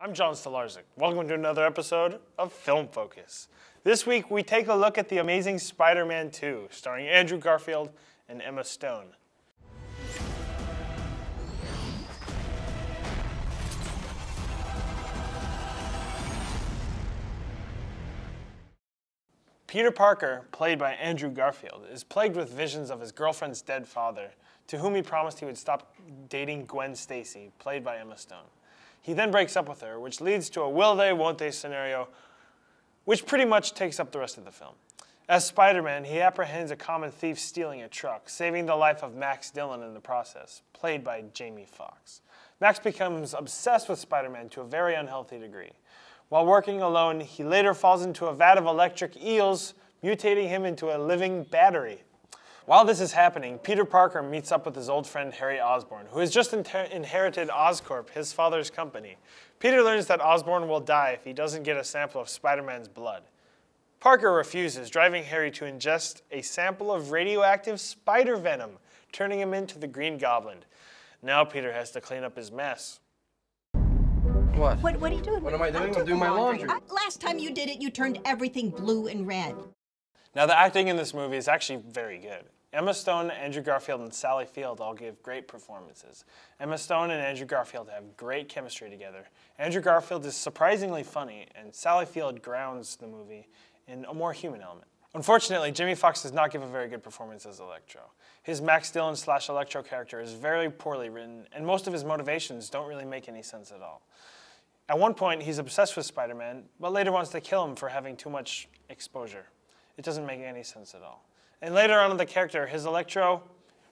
I'm John Stolarczyk. Welcome to another episode of Film Focus. This week we take a look at the amazing Spider-Man 2, starring Andrew Garfield and Emma Stone. Peter Parker, played by Andrew Garfield, is plagued with visions of his girlfriend's dead father, to whom he promised he would stop dating Gwen Stacy, played by Emma Stone. He then breaks up with her, which leads to a will they, won't they scenario, which pretty much takes up the rest of the film. As Spider-Man, he apprehends a common thief stealing a truck, saving the life of Max Dillon in the process, played by Jamie Foxx. Max becomes obsessed with Spider-Man to a very unhealthy degree. While working alone, he later falls into a vat of electric eels, mutating him into a living battery. While this is happening, Peter Parker meets up with his old friend Harry Osborn, who has just inherited Oscorp, his father's company. Peter learns that Osborn will die if he doesn't get a sample of Spider-Man's blood. Parker refuses, driving Harry to ingest a sample of radioactive spider venom, turning him into the Green Goblin. Now Peter has to clean up his mess. What? What are you doing? What am I doing? I'm doing my laundry. Last time you did it, you turned everything blue and red. Now the acting in this movie is actually very good. Emma Stone, Andrew Garfield, and Sally Field all give great performances. Emma Stone and Andrew Garfield have great chemistry together. Andrew Garfield is surprisingly funny, and Sally Field grounds the movie in a more human element. Unfortunately, Jamie Foxx does not give a very good performance as Electro. His Max Dillon / Electro character is very poorly written, and most of his motivations don't really make any sense at all. At one point, he's obsessed with Spider-Man, but later wants to kill him for having too much exposure. It doesn't make any sense at all. And later on in the character, his Electro,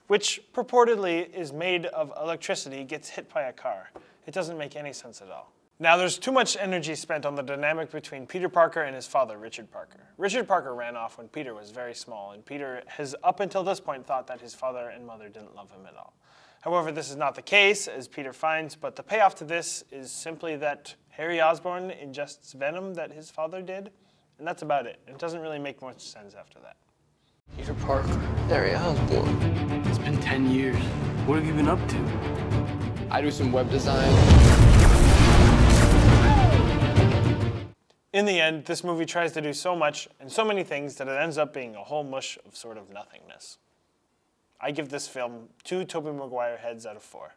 which purportedly is made of electricity, gets hit by a car. It doesn't make any sense at all. Now, there's too much energy spent on the dynamic between Peter Parker and his father, Richard Parker. Richard Parker ran off when Peter was very small, and Peter has up until this point thought that his father and mother didn't love him at all. However, this is not the case, as Peter finds, but the payoff to this is simply that Harry Osborn ingests venom that his father did, and that's about it. It doesn't really make much sense after that. Peter Parker, Harry Osborn. It's been 10 years. What have you been up to? I do some web design. In the end, this movie tries to do so much and so many things that it ends up being a whole mush of sort of nothingness. I give this film 2 Toby Maguire heads out of 4.